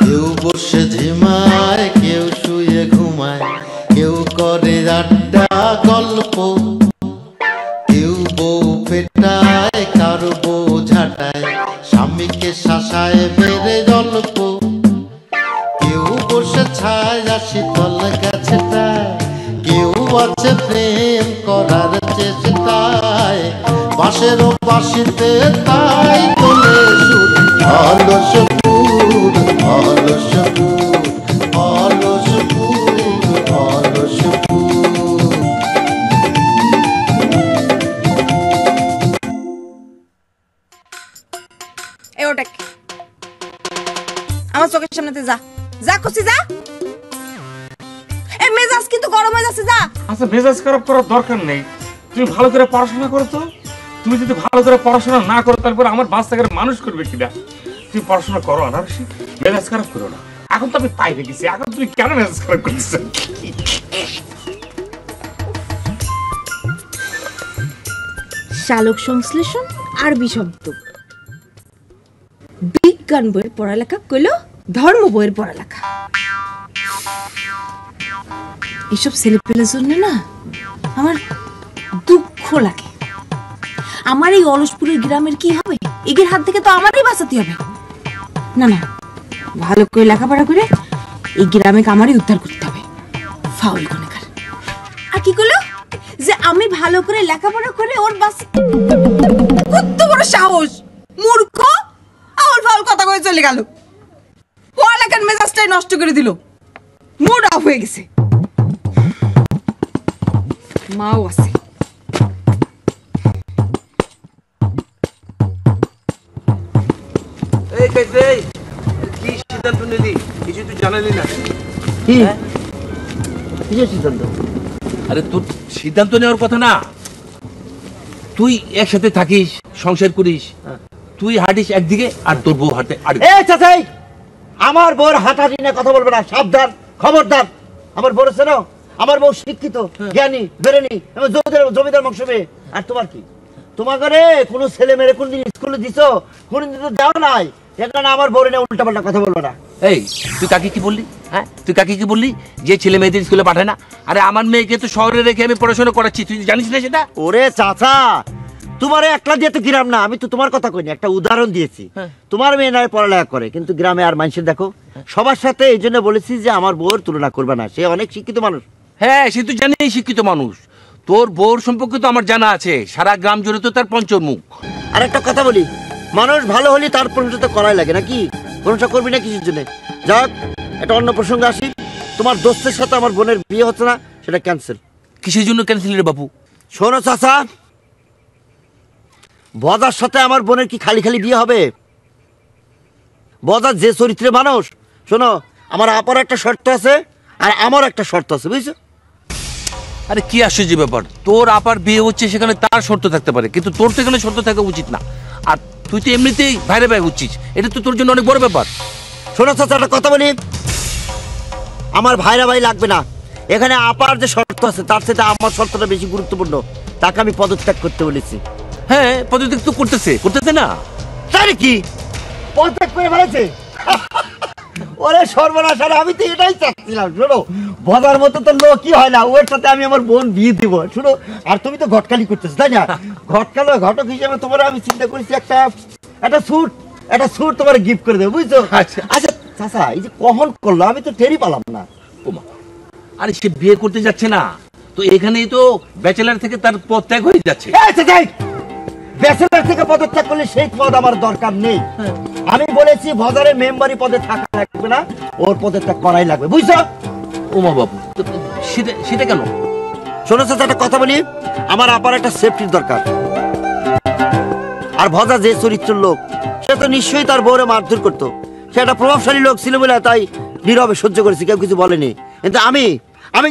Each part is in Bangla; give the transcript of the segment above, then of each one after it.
কেউ বসে ঝিমায়, কেউ শুয়ে ঘুমায়, কেউ করে আড্ডা গল্প, কেউ বউ পেটায়, কারো বউ ঝাঁটায়, স্বামীকে শাসায় বেড়ে গল্প, কেউ বসে ছায় শীতল গাছটায়, কেউ আছে প্রেম করার চেষ্টায়, বাঁশেরও বাঁশিতে তাই তোলে সুর, অলস সুর, অলস সুর, অলস সুর, অলস সুর। ওটা কি? আমার চোখের সামনেতে যা, যা খুশি যা। এই মেজাজ কিন্তু গরম হয়ে যাচ্ছে, যা। আচ্ছা মেজাজ খারাপ করার দরকার নেই, তুমি ভালো করে পড়াশোনা করো তো। তুমি যদি ভালো করে পড়াশোনা না করো তারপর আমার বাচ্চাকে মানুষ করবে কিনা? তুমি পড়াশোনা করো, আনারসি, মেজাজ খারাপ করো না। এখন তো আমি পাইরে গেছি, এখন তুমি কেন মেজাজ খারাপ করতেছো? শালক সংশ্লেষণ আরবি শব্দ, বিজ্ঞান বইয়ের পড়ালেখা কইলো ধর্ম বইয়ের পড়ালেখা। এসব ছেলেপেলের জন্য না আমার দুঃখ লাগে। আমার এই অলসপুরের গ্রামের কি হবে? এদের হাত থেকে তো আমারই বাঁচাতে হবে। না না, ভালো করে লেখাপড়া করে এই গ্রামে আমারই উদ্ধার করতে হবে। ফাউল কোনেকার। আর কি করলো যে আমি ভালো করে লেখাপড়া করে ওর বাস, কত বড় সাহস! মূর্খ, আউল ফাউল কথা কয়ে চলে গেল, পড়ালেখার মেজাজটাই নষ্ট করে দিল, মুড অফ হয়ে গেছে। মাও আছে। এই কাইছে কি সিদ্ধান্ত নিলি? কিছু তুই জানালি না। কি কিসের সিদ্ধান্ত? আরে তোর সিদ্ধান্ত নেওয়ার কথা না, তুই একসাথে থাকিস, সংসার করিস, তুই হাঁটিস একদিকে আর তোর বউ হাঁটে আরেকদিকে। এই চাচাই, আমার বউর হাঁটাহাঁটি নিয়ে কথা বলবে না, সাবধান, খবরদার। আমার বউ চেনো? আমার বউ শিক্ষিত, জ্ঞানী, বেরেনি, জমিদার বংশ মেয়ে। আর তোমার কি? তোমার ঘরে কোনো ছেলে মেয়ে কোনদিন স্কুলে দিছো? কোনদিন তো দেওয়া নাই। এখানে আমার বউ নিয়ে উল্টাপাল্টা কথা বলবে না। এই তুই কাকে কি বললি? হ্যাঁ, তুই কাকে কি বললি যে ছেলে মেয়েদের স্কুলে পাঠায় না? আরে আমার মেয়েকে তো শহরে রেখে আমি পড়াশোনা করাচ্ছি, তুই জানিস না সেটা? ওরে চাচা, তোমারে একলা দিয়ে তো গ্রাম না, আমি তো তোমার কথা কইনি, একটা উদাহরণ দিয়েছি। তোমার মেয়ে নয় পড়ালেখা করে, কিন্তু গ্রামে আর মানুষের দেখো সবার সাথে, এই জন্য বলেছি যে আমার বউর তুলনা করবে না, সে অনেক শিক্ষিত মানুষ। হ্যাঁ, সে তো জানি শিক্ষিত মানুষ। তোর বউর সম্পর্কে তো আমার জানা আছে, সারা গ্রাম জুড়ে তো তার পঞ্চমুখ। আর একটা কথা বলি, মানুষ ভালো হলে তার প্রশংসা তো করাই লাগে নাকি? প্রশংসা করবি না কিসের জন্য? যাক, এটা অন্য প্রসঙ্গে আসি। তোমার দোস্তের সাথে আমার বোনের বিয়ে হচ্ছে না, সেটা ক্যান্সেল। কিসের জন্য ক্যান্সেল রে বাবু? শোনো চাচা, বজার সাথে আমার বোনের কি খালি খালি বিয়ে হবে? বজার যে চরিত্রের মানুষ, শোনো, আমার আপার একটা শর্ত আছে আর আমার একটা শর্ত আছে, বুঝছো? আরে কি আশ্চর্য ব্যাপার, তোর আপার বিয়ে হচ্ছে সেখানে তার শর্ত থাকতে পারে, কিন্তু তোর তো এখানে শর্ত থাকা উচিত না। আর তুই তো এমনিতেই বাইরে বাইরে উঠছিস, এটা তো তোর জন্য অনেক বড় ব্যাপার। শোনো চাচা, একটা কথা বলি, আমার ভাইরা ভাই লাগবে না। এখানে আপার যে শর্ত আছে তার সাথে আমার শর্তটা বেশি গুরুত্বপূর্ণ। তাকে আমি পদত্যাগ করতে বলেছি। হ্যাঁ, পদত্যাগ তো করতেছে না। তাই কি পদত্যাগ করে ফেলেছে? ওরে সর্বনাশ, আমি তো এটাই চাচ্ছিলাম। শোনো, বজার মতো তো লোকই হয় না, ওর সাথে আমি আমার বোন বিয়ে দিব। শোনো, আর তুমি তো ঘটকালি করতেছো, তাই না? ঘটক হিসেবে তোমার আমি চিন্তা করেছি একটা স্যুট তোমার গিফট করে দেবো, বুঝছো? আচ্ছা চাচা, এই যে কখন করলো আমি তো টেরই পেলাম না। আরে সে বিয়ে করতে যাচ্ছে না তো, এখানেই তো ব্যাচেলার থেকে তার পদত্যাগ হয়ে যাচ্ছে। ব্যাচেলার থেকে পদত্যাগ করলে সেই পদ আমার দরকার নেই। আমি বলেছি বাজারে মেম্বারি পদে থাকা লাগবে না, ওর পদত্যাগ করাই লাগবে, বুঝছো? ওমা বাবু, সেটা কেন? শোনো চাচা, একটা কথা বলি, আমার আপার একটা সেফটির দরকার। আর ভজা যে চরিত্রের লোক, সে তো নিশ্চয়ই তার বউরে মারধর করতো। সে একটা প্রভাবশালী লোক ছিল বলে তাই নীরবে সহ্য করেছি, কেউ কিছু বলেনি। কিন্তু আমি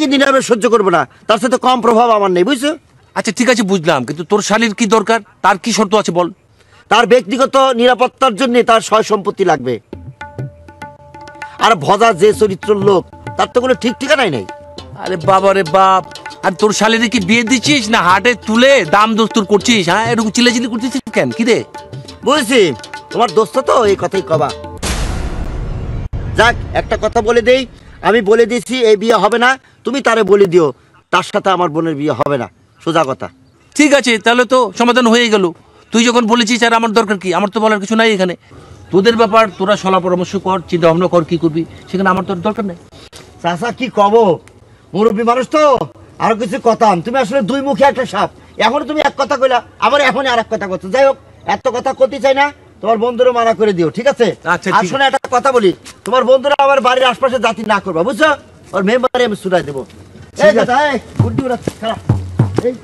কিন্তু নীরবে সহ্য করবো না, তার সাথে কম প্রভাব আমার নেই, বুঝছো? আচ্ছা ঠিক আছে, বুঝলাম, কিন্তু তোর শালীর কি দরকার? তার কি শর্ত আছে বল? তার ব্যক্তিগত নিরাপত্তার জন্য তার সয় সম্পত্তি লাগবে। আর ভজা যে চরিত্রের লোক, তার তো কোনো ঠিক ঠিকানাই নেই। আরে বাবা রে বাপ, আর তোর শালিরে কি বিয়ে দিচ্ছিস না হাটে তুলে দাম দস্তুর করছিস? হ্যাঁ, এরকম চিল্লাচিল্লি করছিস কেন? কি রে? বুঝছি তোমার দোস্ত তো এই কথাই কবা। যাক, একটা কথা বলে দেই, আমি বলে দিয়েছি এই বিয়ে হবে না, তুমি তারে বলে দিও তার সাথে আমার বোনের বিয়ে হবে না, সোজা কথা। ঠিক আছে, তাহলে তো সমাধান হয়ে গেল। তুই যখন বলেছিস আর আমার দরকার কি? আমার তো বলার কিছু নাই এখানে। তোদের ব্যাপার, তোরা সলা পরামর্শ কর, চিন্তা ভাবনা কর কি করবি, সেখানে আমার তোর দরকার নাই। চাচা কি কব, মুরব্বী মানুষ তো, আরো কিছু কথা। তুমি আসলে দুই মুখে একটা সাপ। এখন তুমি এক কথা কইলা, আবার এখনই আর এক কথা করছো। যাই হোক, এত কথা করতে চাই না, তোমার বন্ধুরা মানা করে দিও, ঠিক আছে? আচ্ছা, আর শোনো একটা কথা বলি, তোমার বন্ধুরা আমার বাড়ির আশপাশে জাতি না করবা, বুঝছো? ওর মেম্বারে আমি সুরাই দেবো। এই কথা, এই গুড্ডি ওরা খারাপ। এই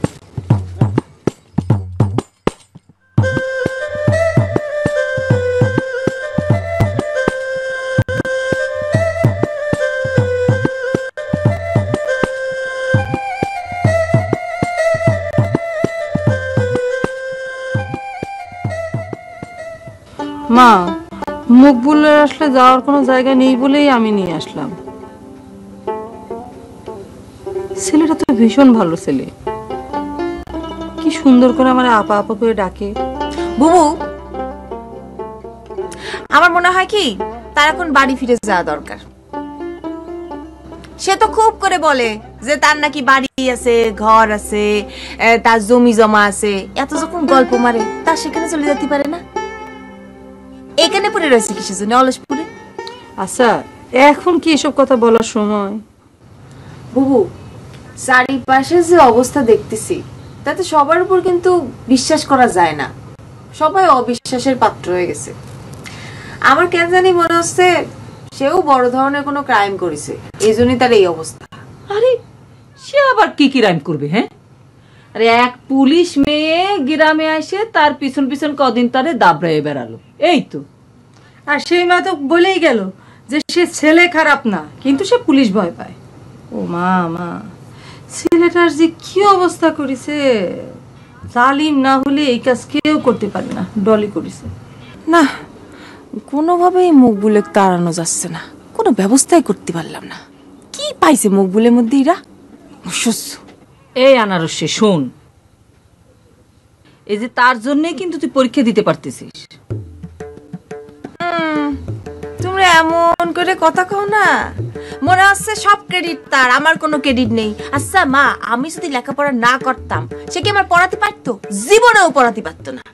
মা, মকবুলের আসলে যাওয়ার কোনো জায়গা নেই বলেই আমি নিয়ে আসলাম। ছেলেটা তো ভীষণ ভালো ছেলে, কি সুন্দর করে আমার আপা আপা করে ডাকে। বুবু, আমার মনে হয় কি তার এখন বাড়ি ফিরে যাওয়া দরকার। সে তো খুব করে বলে যে তার নাকি বাড়ি আছে, ঘর আছে, তার জমি জমা আছে। এত যখন গল্প মারে, তা সেখানে চলে যেতে পারে না? এখানে পড়ে রয়েছে কিসের জন্য অলসপুরে? আচ্ছা, এখন কি এসব কথা বলার সময়? বুবু, চারিপাশে যে অবস্থা দেখতেছি, তাতে সবার উপর কিন্তু বিশ্বাস করা যায় না। সবাই অবিশ্বাসের পাত্র হয়ে গেছে। আমার কেন জানি মনে হচ্ছে সেও বড় ধরনের কোনো ক্রাইম করেছে, এই জন্যই তার এই অবস্থা। আরে সে আবার কি ক্রাইম করবে? হ্যাঁ, আরে এক পুলিশ মেয়ে গ্রামে আসে তার পিছন পিছন কদিন তারে দাবড়ায় বেড়ালো, এই তো। আর সেই মা তো বলেই গেল যে সে ছেলে খারাপ না, কিন্তু সে পুলিশ ভয় পায়। ও মা, মা, ছেলেটার যে কি অবস্থা করেছে! জালিম না হলে এই কাজ কেউ করতে পারে না, ডলি করেছে। না, কোনোভাবেই মকবুলে তাড়ানো যাচ্ছে না, কোনো ব্যবস্থাই করতে পারলাম না। কি পাইছে মকবুলের মধ্যে এরা? অসহ্য। এই আনারসে শোন, এই যে তার জন্যই কিন্তু তুই পরীক্ষা দিতে পারতেছিস। তোমরা এমন করে কথা কও না, মনে হচ্ছে সব ক্রেডিট তার, আমার কোনো ক্রেডিট নেই। আচ্ছা মা, আমি যদি লেখাপড়া না করতাম, সে কি আমার পড়াতে পারতো? জীবনেও পড়াতে পারতো না।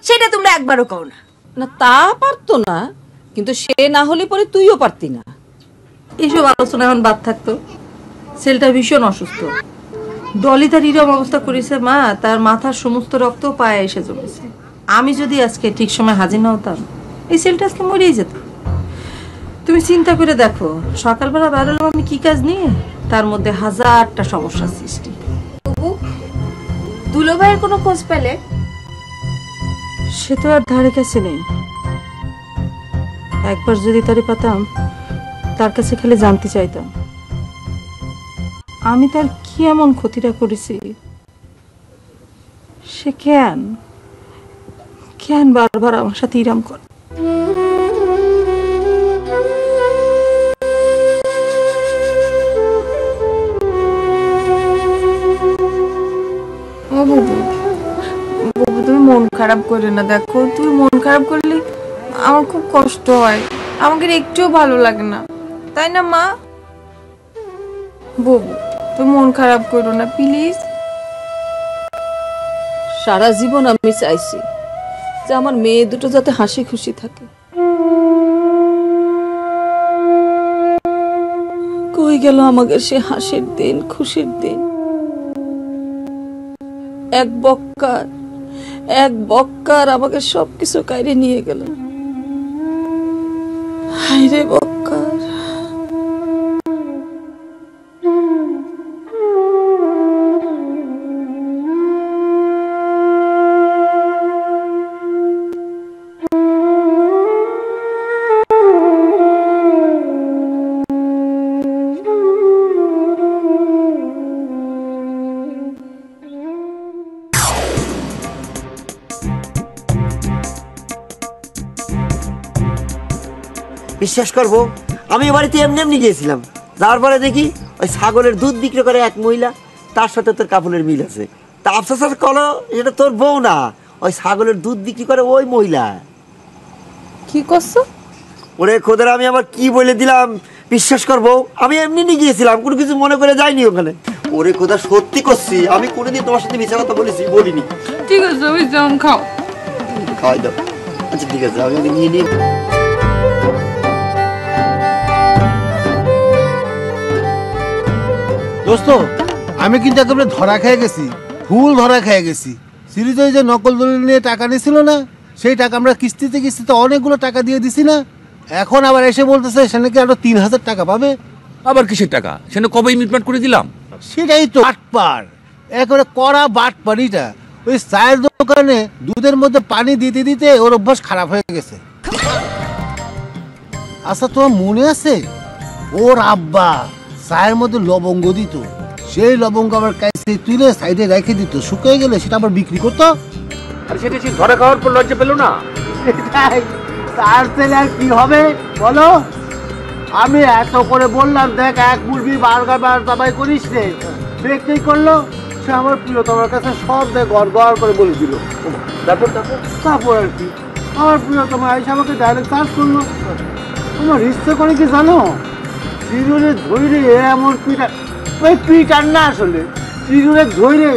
সেটা তোমরা একবারও কও না। না, তা পারতো না, কিন্তু সে না হলে পরে তুইও পারতি না। এসব আলোচনা এখন বাদ থাকতো। ছেলেটা ভীষণ অসুস্থ, ডলি তার এরকম অবস্থা করেছে মা, তার মাথার সমস্ত রক্ত পায়ে এসে জমেছে। আমি যদি আজকে ঠিক সময় হাজির না হতাম, এই ছেলেটা আজকে মরেই যেত। তুমি চিন্তা করে দেখো, সকালবেলা বেরোলাম আমি কি কাজ নিয়ে, তার মধ্যে হাজারটা সমস্যার সৃষ্টি। বুবু, দুলো ভাইয়ের কোনো খোঁজ পেলে? সে তো আর ধারে কাছে নেই। একবার যদি তারে পেতাম, তার কাছে খেলে জানতে চাইতাম আমি তার কি এমন ক্ষতিটা করেছি। সে কেন কেন বারবার আমার সাথে ইরাম করে? ও বুবু, বুবু তুমি মন খারাপ করে না। দেখো, তুমি মন খারাপ করলে আমার খুব কষ্ট হয়, আমাকে একটুও ভালো লাগে না, তাই না মা? বুবু, তুমি মন খারাপ করো না প্লিজ। সারা জীবন আমি চাইছি যে আমার মেয়ে দুটো যাতে হাসি খুশি থাকে। কই গেল আমাদের সে হাসির দিন, খুশির দিন? এক বক্কার আমাকে সবকিছু কাইরে নিয়ে গেল। হায়রে বক্কার! বিশ্বাস করবো, আমি বাড়িতে এমনি এমনি গিয়েছিলাম, যাওয়ার পরে দেখি ওই ছাগলের দুধ বিক্রি করে এক মহিলা, তার সাথে তোর কাপড়ের মিল আছে। তা আফসোস করো এটা তোর বউ না, ওই ছাগলের দুধ বিক্রি করে ওই মহিলা। কি করছো? ওরে খোদার, আমি আবার কি বলে দিলাম বিশ্বাস করবো? আমি এমনি নিয়ে গিয়েছিলাম, কোনো কিছু মনে করে যাইনি ওখানে। ওরে খোদা, সত্যি করছি, আমি কোনোদিন তোমার সাথে মিথ্যা কথা বলিনি। ঠিক আছে, ওই জাম খাও, খাওয়াই দাও। আচ্ছা ঠিক আছে, আমি নিয়ে নিই। দোস্ত, আমি কিন্তু একেবারে ধরা খেয়ে গেছি, ফুল ধরা খেয়ে গেছি। সিরিজ যে নকল দলিল নিয়ে টাকা নিয়েছিল না, সেই টাকা আমরা কিস্তিতে অনেকগুলো টাকা দিয়ে দিছি না। এখন আবার এসে বলতেছে সে নাকি আরো 3000 টাকা পাবে। আবার কিসের টাকা? সেটা কবেই মিটমাট করে দিলাম। সেটাই তো বাটপার, একেবারে কড়া বাটপারিটা। ওই চায়ের দোকানে দুধের মধ্যে পানি দিতে দিতে ওর অভ্যাস খারাপ হয়ে গেছে। আচ্ছা, তোমার মনে আছে ওর আব্বা চায়ের মধ্যে লবঙ্গ দিত, সেই লবঙ্গ আবার কাছে তুলে সাইডে রেখে দিত, শুকিয়ে গেলে সেটা আবার বিক্রি করতো। আর সেটা সে ধরা খাওয়ার পর লজ্জা পেল না? তার ছেলে আর কি হবে বলো? আমি এত করে বললাম, দেখ এক মুরগি বার্গার দাবাই করিস রে, বিক্রি করলো। সে আমার প্রিয় তোমার কাছে সব দেখ গড় গড় করে বলে দিল। তারপর আর কি, আমার প্রিয় তোমার আইসা আমাকে ডাইরেক্ট চার্জ করলো। তোমার ইচ্ছে করে কি জানো, চিরুরে ধৈরে এমন পিটার, ওই পিটার না আসলে চিরুরে ধৈরে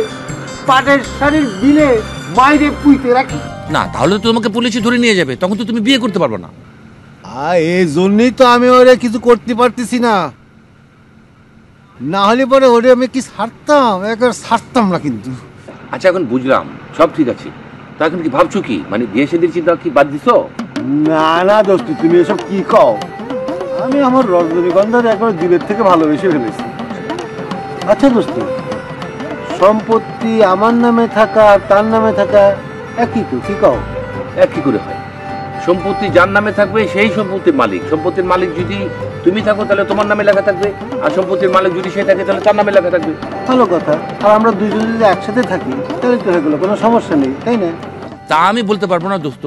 পাটের শাড়ির বিলে বাইরে পুইতে রাখি। না, তাহলে তো তোমাকে পুলিশে ধরে নিয়ে যাবে, তখন তো তুমি বিয়ে করতে পারবে না। এই জন্যই তো আমি ওরে কিছু করতে পারতেছি না, না হলে পরে ওরে আমি কি ছাড়তাম না কিন্তু। আচ্ছা, এখন বুঝলাম, সব ঠিক আছে। তা এখন কি ভাবছো কি, মানে বিয়ে শাদীর চিন্তা কি বাদ দিছো? না দোস্ত, তুমি এসব কি কও? আমি আমার রজনীগন্ধার একবার দিলের থেকে ভালোবেসে ফেলেছি। আচ্ছা দোস্ত, সম্পত্তি আমার নামে থাকা আর তার নামে থাকা একই তো, কি কও? একই করে হয়। সম্পত্তি যার নামে থাকবে সেই সম্পত্তির মালিক। সম্পত্তির মালিক যদি তুমি থাকো তাহলে তোমার নামে লেখা থাকবে, আর সম্পত্তির মালিক যদি সে থাকে তাহলে তার নামে লেখা থাকবে। ভালো কথা। আর আমরা দুজন যদি একসাথে থাকি তাহলে তো হয়ে গেলো, কোনো সমস্যা নেই, তাই না? তা আমি বলতে পারবো না দোস্ত,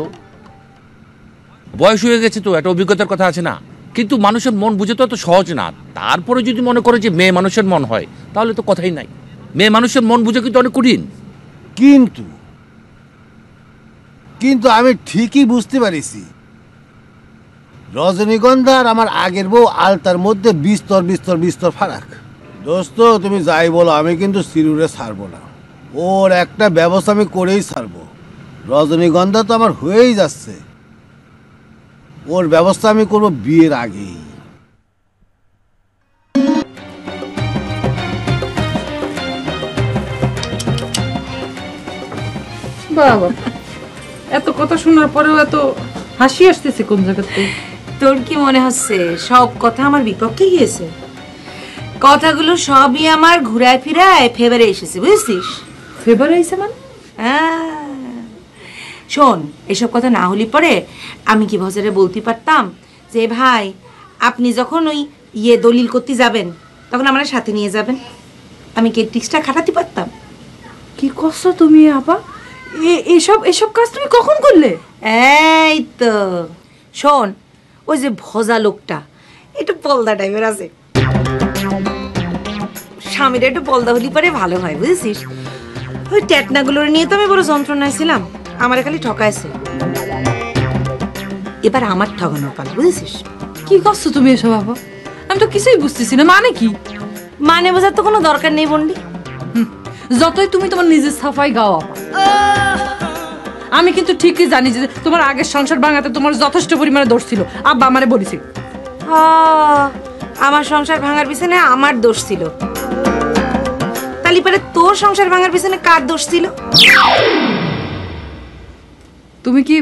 বয়স হয়ে গেছে তো, একটা অভিজ্ঞতার কথা আছে না। কিন্তু মানুষের মন বুঝে তো এত সহজ না। তারপরে যদি মনে করে যে মেয়ে মানুষের মন হয়, তাহলে তো কথাই নাই। মেয়ে মানুষের মন বুঝে কিন্তু অনেক কঠিন। কিন্তু আমি ঠিকই বুঝতে পারিছি রজনীগন্ধা আর আমার আগের বউ আলতার মধ্যে বিস্তর ফারাক। দোস্ত, তুমি যাই বলো, আমি কিন্তু সিরুরে ছাড়বো না। ওর একটা ব্যবস্থা আমি করেই ছাড়বো। রজনীগন্ধা তো আমার হয়েই যাচ্ছে, ওর ব্যবস্থা আমি করবো বিয়ের আগেই। বাবা, এত কথা শোনার পরেও এত হাসি আসতেছে কোন জায়গাতে? তোর কি মনে হচ্ছে সব কথা আমার বিপক্ষে গিয়েছে? কথাগুলো সবই আমার ঘুরায় ফিরায় ফেভারে এসেছে, বুঝছিস? ফেভারে আইছে মানে? শোন, এসব কথা না হলে পরে আমি কি ভজারে বলতে পারতাম যে ভাই আপনি যখন ওই দলিল করতে যাবেন তখন আমার সাথে নিয়ে যাবেন? আমি কি টিক্সটা খাটাতে পারতাম? কি করছো তুমি আপা? এসব কাজ তুমি কখন করলে? এই তো শোন, ওই যে ভজা লোকটা একটু পলদা টাইপের আছে, স্বামীরা একটু পলদা হলি পরে ভালো হয়, বুঝেছিস? ওই ট্যাটনাগুলোর নিয়ে তো আমি বড় যন্ত্রণায় ছিলাম, আমার খালি ঠকাইছে। এবার আমার ঠকানোর পালা, বুঝেছিস? কি করছো তুমি এসব আপা? আমি তো কিছুই বুঝতেছি না। মানে কি? মানে বোঝার তো কোনো দরকার নেই বন্ডি। যতই তুমি তোমার নিজের সাফাই গাও আপা, আমি কিন্তু ঠিকই জানি যে তোমার আগের সংসার ভাঙাতে তোমার যথেষ্ট পরিমাণে দোষ ছিল। আব্বা আমারে বলেছে আমার সংসার ভাঙার পিছনে আমার দোষ ছিল। তাহলে পরে তোর সংসার ভাঙার পিছনে কার দোষ ছিল? তুমি কি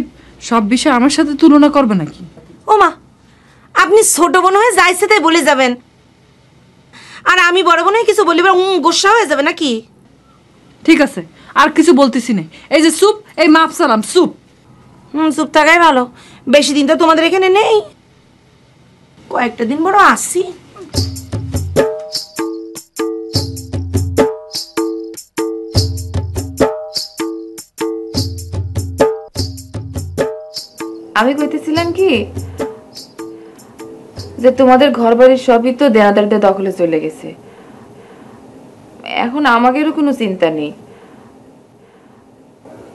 সব বিষয় আমার সাথে তুলনা করবে নাকি? ও মা, আপনি ছোট বোন হয়ে যাইছে তাই বলে যাবেন, আর আমি বড় বোন হয়ে কিছু বলিবার গোসা হয়ে যাবে নাকি? ঠিক আছে, আর কিছু বলতেছি না। এই যে সুপ, এই মাপ সালাম সুপ। চুপ থাকাই ভালো। বেশি দিন তো তোমাদের এখানে নেই, কয়েকটা দিন বড় আসি। আমি কইতেছিলাম কি, যে তোমাদের ঘর বাড়ির সবই তো দেনাদারদের দখলে চলে গেছে, এখন আমাদেরও কোনো চিন্তা নেই।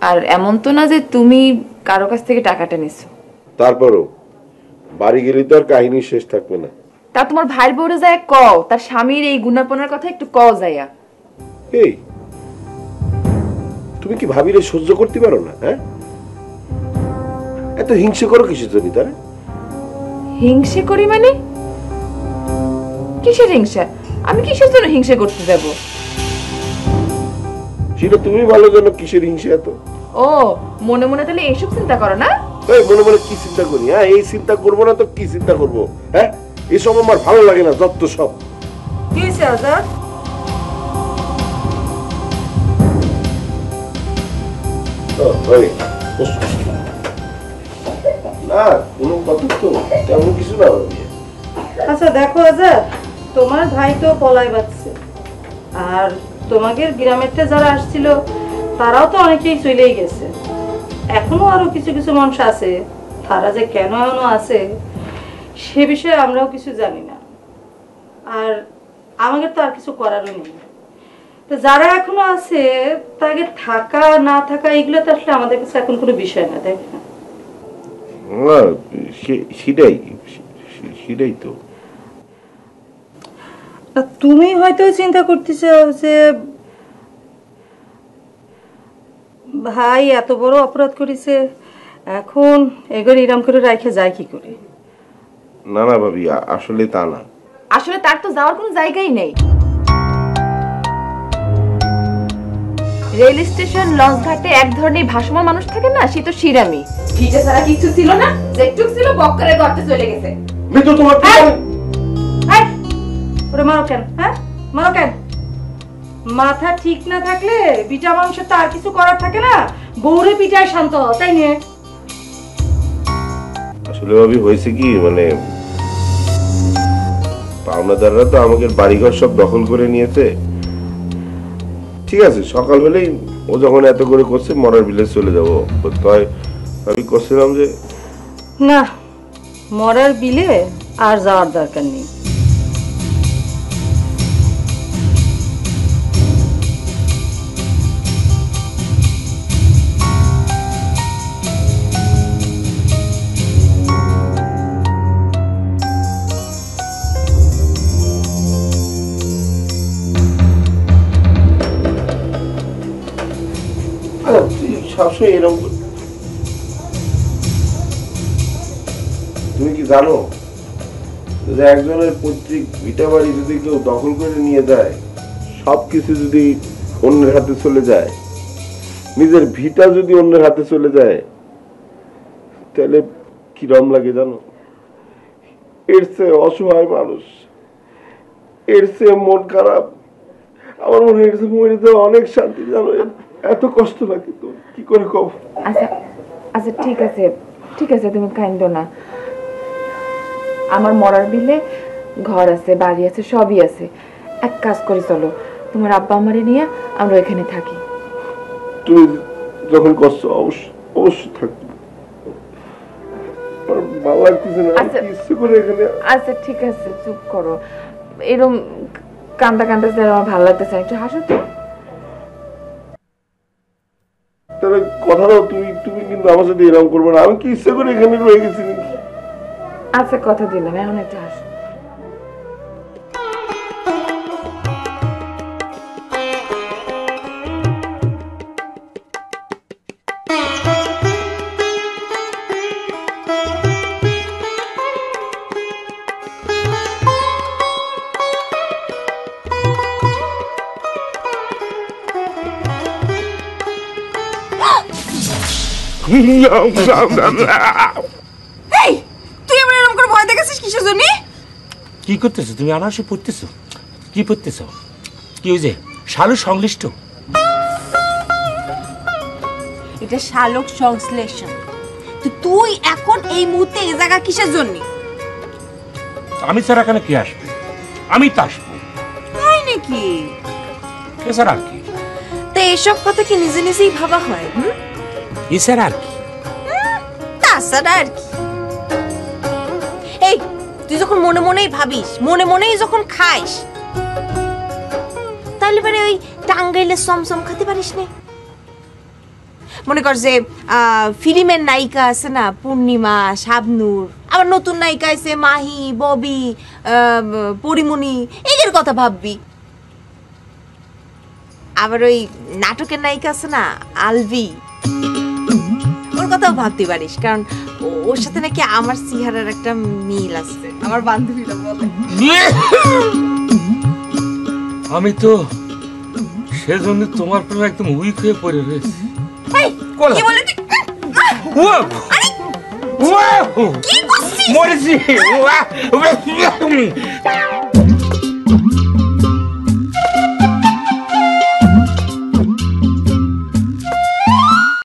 আর এমন তো না যে তুমি কারো কাছ থেকে টাকাটা নিছো। তারপরও বাড়ি গেলে তো আর কাহিনী শেষ থাকবে না। তা তোমার ভাইয়ের বউরে যায় কও তার স্বামীর এই গুণাপনার কথা একটু কও যাইয়া। এই তুমি কি ভাবিরে সহ্য করতে পারো না? হ্যাঁ, এত হিংসে করো কিসের জন্য? তার হিংসে করি মানে? কিসের হিংসা? আমি কিসের জন্য হিংসা করতে যাব? সেটা তুমি ভালো জানো কিসের হিংসা এত। ও মনে মনে তাহলে এইসব চিন্তা করো না? এই মনে মনে কি চিন্তা করি? হ্যাঁ, এই চিন্তা করবো না তো কি চিন্তা করবো? হ্যাঁ, এসব আমার ভালো লাগে না, যত সব। কি হয়েছে আজাদ? না কোনো কথা তো তেমন কিছু না। আচ্ছা দেখো আজাদ, তোমার ভাই তো পলাই বাঁচছে, আর তোমাদের গ্রামেরতে যারা আসছিল তারাও তো অনেকেই চলেই গেছে। এখনো আরো কিছু কিছু মানুষ আছে, তারা যে কেন এখনো আছে সে বিষয়ে আমরাও কিছু জানি না, আর আমাদের তো আর কিছু করারও নেই। তো যারা এখনো আছে তাকে থাকা না থাকা এগুলো তো আসলে আমাদের কাছে এখন কোনো বিষয় না, তাই না? সেটাই তো। তুমি হয়তো চিন্তা করতেছো যে ভাই এত বড় অপরাধ করেছে, এখন এগুলো ইরাম করে রাখে যায় কি করে? না না ভাবি, আসলে তা না। আসলে তার তো যাওয়ার কোনো জায়গাই নেই। রেল স্টেশন, লঞ্চ ঘাটে এক ধরনের ভাসমান মানুষ থাকে না, সে তো শিরামি। ভিটে ছাড়া কিছু ছিল না, যেটুক ছিল বক্করে গর্তে চলে গেছে। মৃত্যু তোমার ওরে মারো কেন? হ্যাঁ মারো কেন? মাথা ঠিক না থাকলে বিটা মানুষের তো আর কিছু করার থাকে না, বউরে পিটায় শান্ত, তাই নিয়ে। আসলে ভাবি হয়েছে কি, মানে পাওনাদাররা তো আমাদের বাড়িঘর সব দখল করে নিয়েছে। ঠিক আছে, সকাল হলেই ও যখন এত করে করছে মরার বিলে চলে যাবো, তাই আমি করছিলাম যে না, মরার বিলে আর যাওয়ার দরকার নেই। সবসময় এরকম। তুমি কি জানো যে একজনের পৈতৃক ভিটা বাড়ি যদি কেউ দখল করে নিয়ে যায়, সবকিছু যদি অন্যের হাতে চলে যায়, নিজের ভিটা যদি অন্যের হাতে চলে যায়, তাহলে কিরম লাগে জানো? এর চেয়ে অসহায় মানুষ, এর চেয়ে মন খারাপ, আমার মনে হয় মরে যাওয়া অনেক শান্তি, জানো? এত কষ্ট লাগে তো কি করে কব। আচ্ছা আচ্ছা ঠিক আছে, ঠিক আছে, তুমি কাইন্ডো না। আমার মরার বিলে ঘর আছে, বাড়ি আছে, সবই আছে। এক কাজ করি, চলো তোমার আব্বা আমারে নিয়ে আমরা এখানে থাকি। তুমি যখন কষ্ট অবশ্যই থাকবে। ভালো লাগতেছে না, ইচ্ছে করে এখানে। আচ্ছা ঠিক আছে, চুপ করো। এরকম কান্দা কান্দা আমার ভালো লাগতেছে, একটু হাসো তো। তাহলে কথা দাও, তুমি কিন্তু আমার সাথে এরকম করবে না। আমি কি ইচ্ছে করে এখানে রয়ে গেছি নাকি? আচ্ছা কথা দিলাম, এখন একটু হাসো। তুই আমার এরকম করে ভয় দেখাচ্ছিস কিসের জন্য? কি করতেছো তুমি? আনারসে পড়তেছো? কি পড়তেছো? কি হয়েছে? শালু সংশ্লিষ্ট? এটা শালক সংশ্লেষণ। তুই এখন এই মুহূর্তে এই জায়গা কিসের জন্য? আমি ছাড়া কেন কে আসবে? আমি তো আসবো। তাই নাকি? এছাড়া আর কি? তো এসব কথা কি নিজে নিজেই ভাবা হয়? এছাড়া আর কি? তাছাড়া আর কি? এই তুই যখন মনে মনেই ভাবিস, মনে মনেই যখন খাইস, তাহলে পরে ওই টাঙ্গাইলের সমসম খেতে পারিস না? মনে কর যে ফিল্মের নায়িকা আছে না, পূর্ণিমা, শাবনূর, আবার নতুন নায়িকা আছে মাহি, ববি, পরিমণি, এদের কথা ভাববি। আবার ওই নাটকের নায়িকা আছে না আলভি, ওর কথাও ভাবতে পারিস, কারণ ওর সাথে নাকি আমার চেহারার একটা মিল আছে, আমার বান্ধবীরা বলে। আমি তো সেজন্য তোমার প্রেমে একদম উইক হয়ে পড়ে রয়েছি। কি বলে তুই? মরেছি।